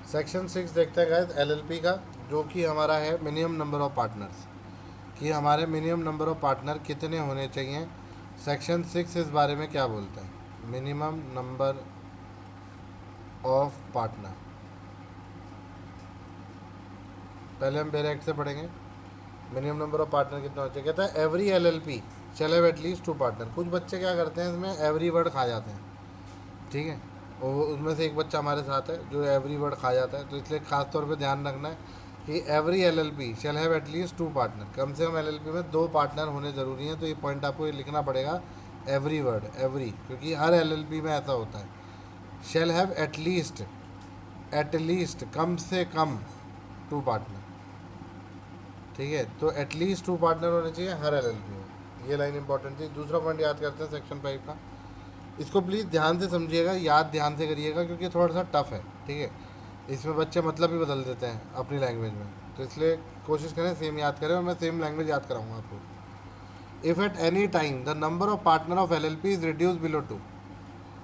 Section 6 देखते हैं guys LLP का, जो कि हमारा है मिनिमम नंबर ऑफ पार्टनर्स, कि हमारे मिनिमम नंबर ऑफ पार्टनर कितने होने चाहिए। सेक्शन 6 इस बारे में क्या बोलता है, मिनिमम नंबर ऑफ पार्टनर। पहले हम बेरेक्ट से पढ़ेंगे। मिनिमम नंबर ऑफ पार्टनर कितना होना चाहिए, कहता है every LLP shall have at least 2 partner. कुछ बच्चे क्या करते हैं इसमें एवरी वर्ड खा जाते हैं, ठीक है। और उसमें से एक बच्चा हमारे साथ है जो एवरी वर्ड खा जाता है, तो इसलिए खास तौर पे ध्यान रखना है कि every LLP shall have at least 2 partner. कम से कम एलएलपी में 2 पार्टनर होने ज़रूरी हैं। तो ये पॉइंट आपको ये लिखना पड़ेगा, एवरी वर्ड एवरी, क्योंकि हर एलएलपी में ऐसा होता है। शैल हैव एटलीस्ट कम से कम 2 पार्टनर, ठीक है। तो एटलीस्ट 2 पार्टनर होने चाहिए हर एलएलपी में। ये लाइन इंपॉर्टेंट थी। दूसरा पॉइंट याद करते हैं सेक्शन 5 का। इसको प्लीज़ ध्यान से समझिएगा, याद ध्यान से करिएगा, क्योंकि थोड़ा सा टफ है, ठीक है। इसमें बच्चे मतलब भी बदल देते हैं अपनी लैंग्वेज में, तो इसलिए कोशिश करें सेम याद करें, और मैं सेम लैंग्वेज याद कराऊंगा आपको। If at any time the number of partner of LLP is reduce below 2।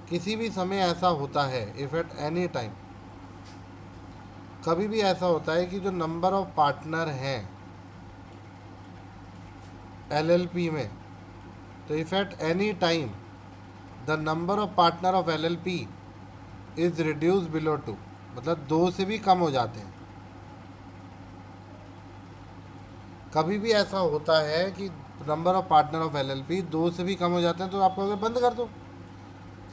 किसी भी समय ऐसा होता है, इफ़ एट एनी टाइम, कभी भी ऐसा होता है कि जो नंबर ऑफ पार्टनर हैं एलएलपी में, तो if at any time the number of partner of LLP is reduce below 2, मतलब 2 से भी कम हो जाते हैं। कभी भी ऐसा होता है कि number of partner of LLP 2 से भी कम हो जाते हैं, तो आप कहोगे बंद कर दो।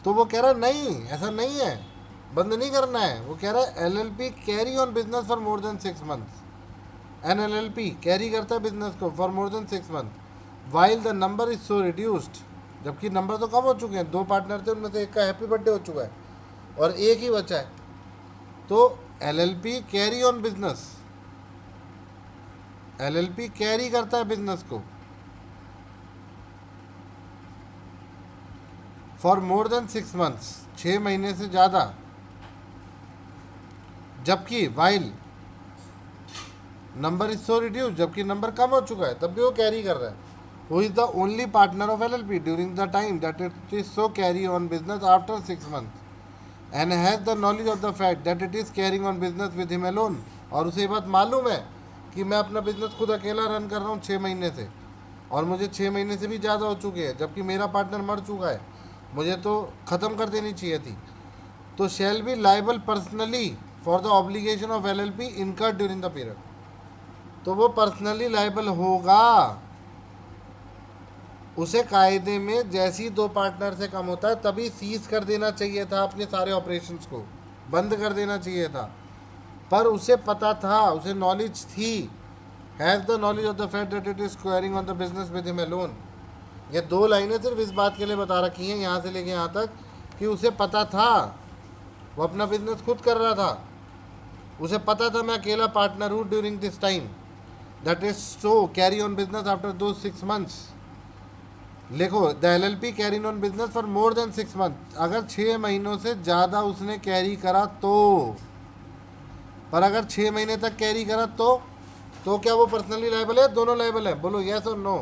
तो वो कह रहा है नहीं, ऐसा नहीं है, बंद नहीं करना है। वो कह रहा है LLP carry on business for more than 6 months. An LLP carry करता है बिजनेस को for more than 6 month while the number is so reduced, जबकि नंबर तो कम हो चुके हैं। 2 पार्टनर थे, उनमें से एक का हैप्पी बर्थडे हो चुका है और एक ही बचा है। तो LLP carry on business, LLP carry करता है बिजनेस को फॉर मोर देन 6 मंथ्स, 6 महीने से ज़्यादा, जबकि while number is so reduce, जबकि नंबर कम हो चुका है, तब भी वो कैरी कर रहा है। Who is the only partner of LLP during the time that it is so carry on business after 6 month and has the knowledge of the fact that it is carrying on business with him alone. और उसे ये बात मालूम है कि मैं अपना business खुद अकेला रन कर रहा हूँ 6 महीने से, और मुझे 6 महीने से भी ज़्यादा हो चुके हैं, जबकि मेरा पार्टनर मर चुका है, मुझे तो ख़त्म कर देनी चाहिए थी। तो shall be liable personally for the obligation of LLP incurred during the period. तो वो पर्सनली लाइबल होगा। उसे कायदे में जैसे ही 2 पार्टनर से कम होता है तभी सीज कर देना चाहिए था, अपने सारे ऑपरेशंस को बंद कर देना चाहिए था। पर उसे पता था, उसे नॉलेज थी, has the knowledge of the fact that it is carrying on the business with him alone. ये 2 लाइनें सिर्फ इस बात के लिए बता रखी हैं यहाँ से लेके यहाँ तक कि उसे पता था, वो अपना बिजनेस खुद कर रहा था, उसे पता था मैं अकेला पार्टनर हूँ during this time that is so carry on business after दो 6 मंथ्स। लिखो the LLP carry on business for more than 6 month. अगर 6 महीनों से ज़्यादा उसने कैरी करा तो, पर अगर 6 महीने तक कैरी करा तो क्या वो पर्सनली लायबल है? दोनों लायबल है, बोलो यस और नो।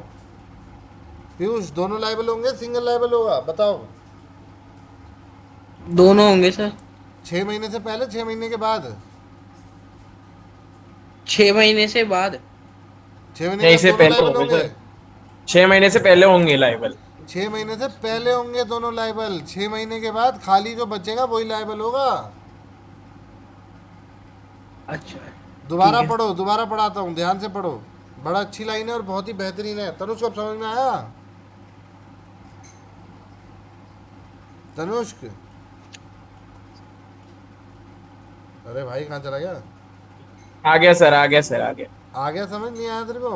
पीयूष, दोनों लायबल होंगे, सिंगल लायबल होगा? बताओ। दोनों होंगे सर। 6 महीने से पहले, 6 महीने के बाद? 6 महीने से बाद। 6 महीने के नहीं, बाद से दोनों पहले लायबल होंगे होंगे। सर। 6 महीने से पहले होंगे लाइबल। 6 महीने से पहले होंगे दोनों लायबल। 6 महीने के बाद खाली जो बचेगा वही लायबल होगा। अच्छा, दोबारा ठीक है। पढ़ो, दोबारा पढ़ाता हूँ, ध्यान से पढ़ो। बड़ा अच्छी लाइन है और बहुत ही बेहतरीन है। तनुष्क, अब समझ में आया? तनुष्क, अरे भाई कहाँ चला गया? आ गया सर, आ गया सर, आ गया। आ गया? समझ नहीं आया तेरे को?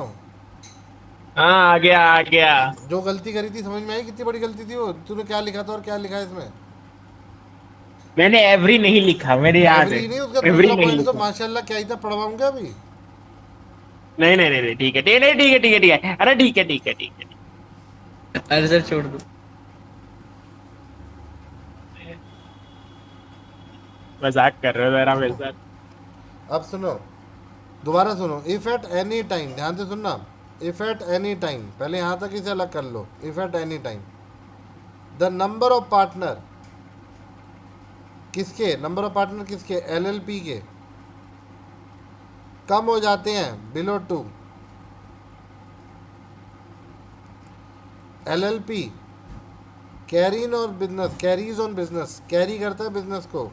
हाँ, आ गया, आ गया। जो गलती करी थी समझ में आई? कितनी बड़ी गलती थी वो? तूने क्या लिखा था और क्या लिखा है इसमें? मैंने एवरी नहीं लिखा, मेरे याद है। एवरी नहीं, उसका एवरी दूसरा नहीं पॉइंट तो लिखा। माशाल्लाह क्या ही था, पढ़वाऊंगा अभी। नहीं नहीं नहीं, ठीक है, ठीक है, ठीक है, ठीक है, ठीक है, अरे ठीक है, ठीक है, ठीक है। अरे सर छोड़ दो। मजाक कर रहे हो जरा मेरे साथ। अब सुनो, दोबारा सुनो। इफ एट एनी टाइम, ध्यान से सुनना। इफ एट एनी टाइम, पहले यहाँ तक इसे अलग कर लो। If at any time the number of partner, किसके नंबर ऑफ पार्टनर? किसके? एलएलपी के। कम हो जाते हैं below 2। LLP carry on business, carries on business, carry करता है बिजनेस को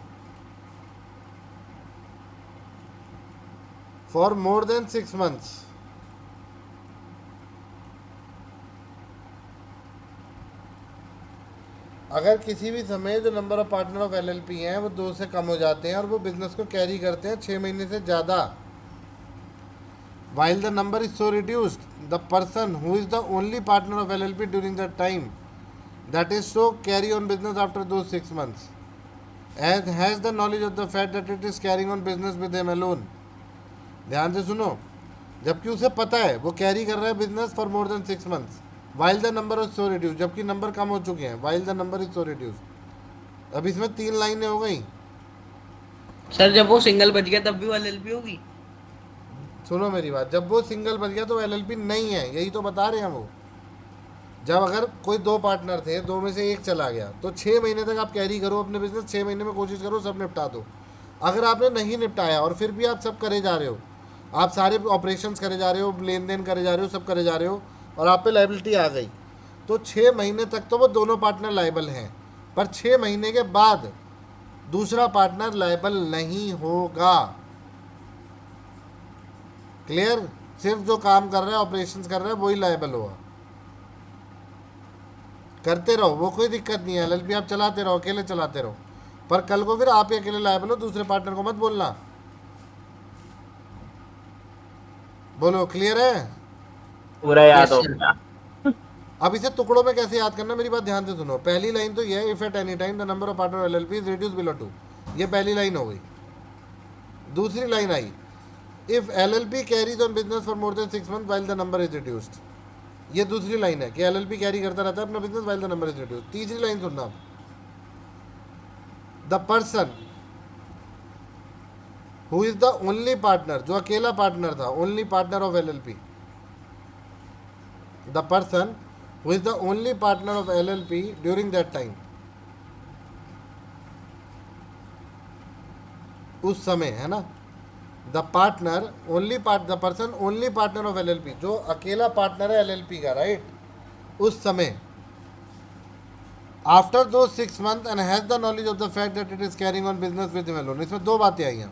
फॉर मोर देन 6 months। अगर किसी भी समय जो number of partner of LLP हैं वो 2 से कम हो जाते हैं और वो बिजनेस को कैरी करते हैं 6 महीने से ज़्यादा, while the number is so reduced, the person who is the only partner of LLP during that time, that is so carry on business after those 6 months, and has the knowledge of the fact that it is carrying on business with him alone। ध्यान से सुनो, जबकि उसे पता है वो carry कर रहा है business for more than 6 months, while the number is so reduced, जबकि नंबर कम हो चुके हैं, while the number is so reduced। अब इसमें 3 लाइनें हो गई। सर जब वो सिंगल बच गया तब भी वो एलएलपी होगी? सुनो मेरी बात, जब वो सिंगल बच गया तो LLP नहीं है, यही तो बता रहे हैं वो। जब अगर कोई 2 पार्टनर थे, 2 में से एक चला गया तो 6 महीने तक आप कैरी करो अपने बिजनेस, 6 महीने में कोशिश करो सब निपटा दो। अगर आपने नहीं निपटाया और फिर भी आप सब करे जा रहे हो, आप सारे ऑपरेशंस करे जा रहे हो, लेन देन करे जा रहे हो, सब करे जा रहे हो और आप पे लाइबिलिटी आ गई, तो 6 महीने तक तो वो दोनों पार्टनर लाइबल हैं, पर 6 महीने के बाद दूसरा पार्टनर लाइबल नहीं होगा। क्लियर? सिर्फ जो काम कर रहा है, ऑपरेशंस कर रहा है, वही लाइबल होगा। करते रहो, वो कोई दिक्कत नहीं है, LLP आप चलाते रहो, अकेले चलाते रहो, पर कल को फिर आप ही अकेले लायबल हो, दूसरे पार्टनर को मत बोलना। बोलो, क्लियर है? पूरा याद Yes, हो sir. गया। अब इसे टुकड़ों में कैसे याद करना, मेरी बात ध्यान से सुनो। पहली लाइन तो ये है, if at any time the number of partner LLP is reduce below 2, ये पहली लाइन हो गई। दूसरी line I, if LLP carries on business for more than 6 months while the number is reduced, ये दूसरी लाइन है कि LLP कैरी करता रहता है अपना business while the number is reduced. तीसरी लाइन सुनना, the person who is the only partner, जो अकेला पार्टनर था, only partner of LLP, the person who is the only partner of LLP during that time, उस समय, है ना, the partner only the person only partner of LLP, जो अकेला partner है LLP का, राइट, उस समय, आफ्टर दो 6 months and has the knowledge of the fact that it is carrying on business with him alone. इसमें 2 बातें आई हैं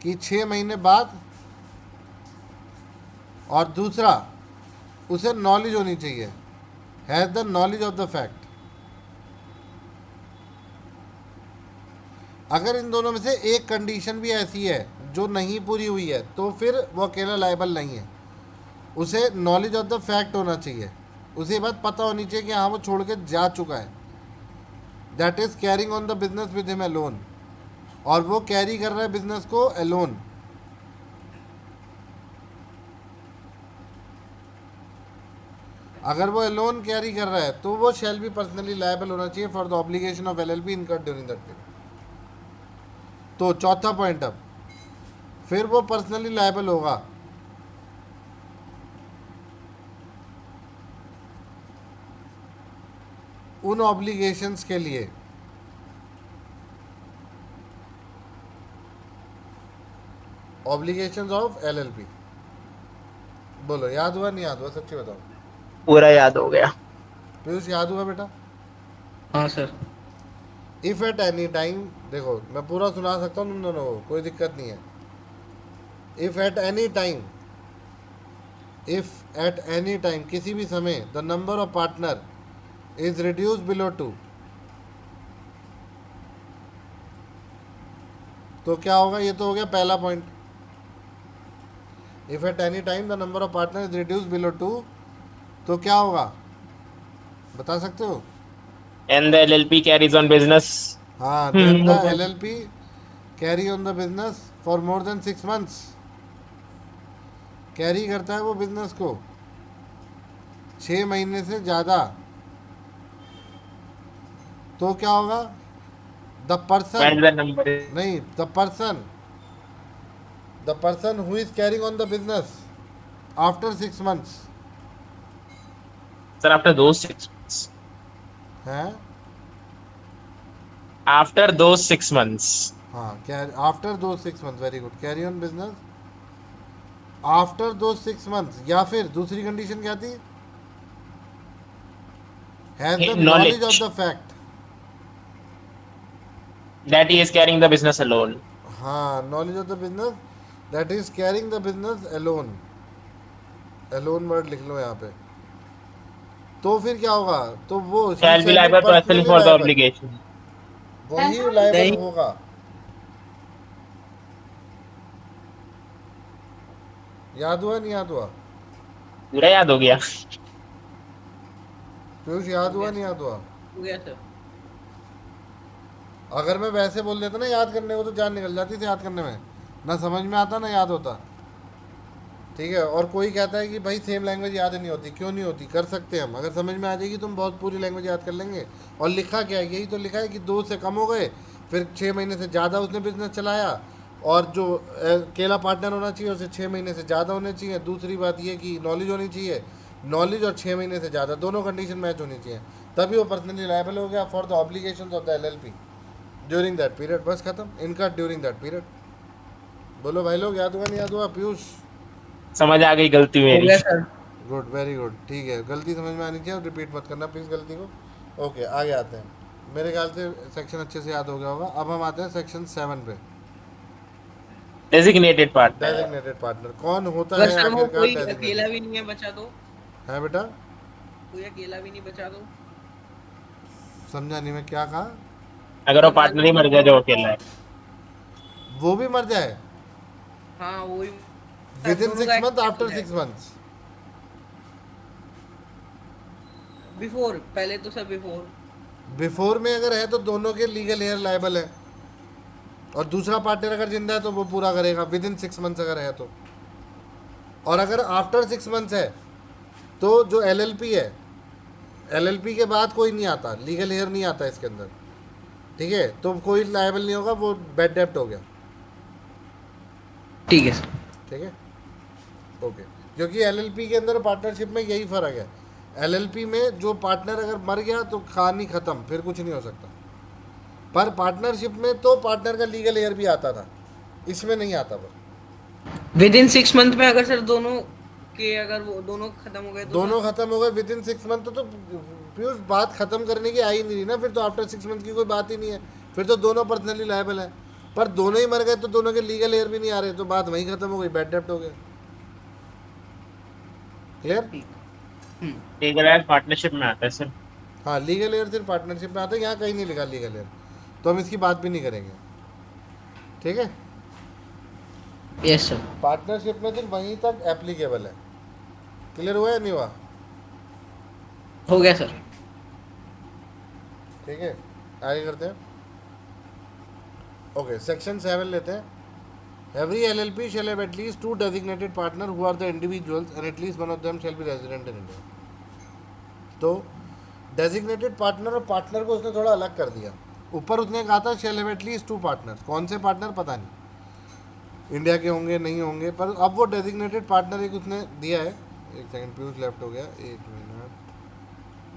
कि 6 महीने बाद, और दूसरा उसे नॉलेज होनी चाहिए, has the knowledge of the fact. अगर इन दोनों में से एक कंडीशन भी ऐसी है जो नहीं पूरी हुई है तो फिर वो अकेला लायबल नहीं है, उसे नॉलेज ऑफ द फैक्ट होना चाहिए, उसे बात पता होनी चाहिए कि हाँ वो छोड़ के जा चुका है, that is carrying on the business with him alone, और वो कैरी कर रहा है बिजनेस को अलोन। अगर वो अलोन कैरी कर रहा है तो वो शैल बी पर्सनली लायबल होना चाहिए for the obligation of LLP incurred during that period. तो चौथा पॉइंट, अब फिर वो पर्सनली लायबल होगा उन ऑब्लिगेशंस के लिए ऑब्लिगेशंस ऑफ LLP। बोलो, याद हुआ नहीं याद हुआ, सच्ची बताओ। पूरा याद हो गया। पीयूष, याद हुआ बेटा? हाँ sir. If at any time, देखो मैं पूरा सुना सकता हूँ तुम दोनों को, कोई दिक्कत नहीं है। If at any time, if at any time, किसी भी समय, the number of partner is reduce below 2, तो क्या होगा? ये तो हो गया पहला point. If at any time the number of partner is reduce below 2, तो क्या होगा, बता सकते हो? And the LLP carries on business. हाँ, then the LLP carry on the business for more than 6 months, carry करता है वो बिजनेस को 6 महीने से ज़्यादा, तो क्या होगा? The person, While the number is नहीं, the person who is carrying on the business after 6 months, sir after those 6 months. हैं? After those 6 months. हाँ, आफ्टर दो 6 months, very good, carry on business after दो 6 months, या फिर दूसरी condition क्या थी, has the knowledge of the fact. That he is carrying the business alone. हाँ, knowledge of the business, that is carrying the business alone. Alone word लिख लो यहाँ पे। तो फिर क्या होगा, तो वो Shall be liable personally for the obligation. वही लायबल नहीं। होगा। याद हुआ नहीं याद हुआ पूरा याद हो गया। पीयूष, याद हुआ नहीं याद हुआ? हो गया सर। अगर मैं वैसे बोल देता ना याद करने को, तो जान निकल जाती थी याद करने में, ना समझ में आता ना याद होता। ठीक है, और कोई कहता है कि भाई सेम लैंग्वेज याद नहीं होती, क्यों नहीं होती, कर सकते हम, अगर समझ में आ जाएगी तो हम बहुत पूरी लैंग्वेज याद कर लेंगे। और लिखा क्या है, यही तो लिखा है कि 2 से कम हो गए, फिर 6 महीने से ज़्यादा उसने बिजनेस चलाया, और जो अकेला पार्टनर होना चाहिए उसे 6 महीने से ज़्यादा होने चाहिए। दूसरी बात ये कि नॉलेज होनी चाहिए, नॉलेज और 6 महीने से ज़्यादा दोनों कंडीशन मैच होनी चाहिए, तभी वो पर्सनली लायबल हो गया for the obligations of the LLP during that period. बस खत्म, इनका ड्यूरिंग दैट पीरियड। बोलो भाई लोग, याद हुआ नहीं याद हुआ? पीयूष, समझ आ गई गलती हो मेरी। गया सर। गुड, वेरी गुड, ठीक है। गलती समझ में आनी चाहिए, रिपीट मत करना प्लीज़ गलती को। ओके, आगे आते हैं। मेरे ख्याल से सेक्शन अच्छे से याद हो गया होगा। अब हम आते हैं सेक्शन 7 पे। Designated partner. डेजिग्नेटेड पार्टनर कौन होता अगर है सर वो आखिरकार? कोई डेजिग्नेटेड अकेला भी नहीं है बचा तो, है बेटा, कोई अकेला भी नहीं बचा तो, समझा नहीं मैं क्या कहा। अगर वो पार्टनर ही मर गया जो अकेला है। वो भी मर जाए हाँ वही विद इन दोनों 6 का मंथ, आफ्टर है। 6 मंथ्स। बिफोर, पहले तो सर बिफोर। बिफोर में अगर है तो दोनों के लीगल हेयर लायबल है, और दूसरा पार्टनर अगर जिंदा है तो वो पूरा करेगा विद इन 6 मंथ्स अगर है तो। और अगर आफ्टर 6 मंथ्स है तो जो LLP है, LLP के बाद कोई नहीं आता, लीगल हेयर नहीं आता इसके अंदर, ठीक है, तो कोई लायबल नहीं होगा, वो बैड डेप्ट हो गया। ठीक है सर। ठीक है, ओके। क्योंकि LLP के अंदर पार्टनरशिप में यही फ़र्क है, LLP में जो पार्टनर अगर मर गया तो कहानी ख़त्म, फिर कुछ नहीं हो सकता। पर पार्टनरशिप में तो पार्टनर का लीगल हेयर भी आता था, इसमें नहीं आता। पर विद इन 6 मंथ में अगर सर दोनों के, अगर वो दोनों खत्म हो गए तो दोनों खत्म हो गए विद इन 6 मंथ, तो पीयूष बात खत्म करने की आई नहीं रही ना, फिर तो आफ्टर 6 मंथ की कोई बात ही नहीं है, फिर तो दोनों पर्सनली लायबल है। पर दोनों ही मर गए तो दोनों के लीगल हेयर भी नहीं आ रहे, तो बात वहीं खत्म हो गई, बैड डेप्ट हो गया। क्लियर? लीगल एज पार्टनरशिप में आता है सर। हाँ, लीगल हेयर सिर्फ पार्टनरशिप में आता है, यहाँ कहीं नहीं लिखा लीगल हेयर, तो हम इसकी बात भी नहीं करेंगे। ठीक है, यस सर। पार्टनरशिप में सिर्फ वहीं तक एप्लीकेबल है। क्लियर हुआ या नहीं हुआ? हो गया सर। ठीक है, आगे करते हैं। ओके, सेक्शन 7 लेते हैं। Every LLP shall have at least 2 designated partner who are the individuals and at least one of them shall be resident in India. तो डेजिग्नेटेड पार्टनर और पार्टनर को उसने थोड़ा अलग कर दिया। ऊपर उसने कहा था shall have at least 2 partner, कौन से पार्टनर पता नहीं, इंडिया के होंगे नहीं होंगे, पर अब वो डेजिग्नेटेड पार्टनर एक उसने दिया है। एक सेकंड, पीयूष लेफ्ट हो गया, 1 मिनट,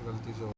गलती से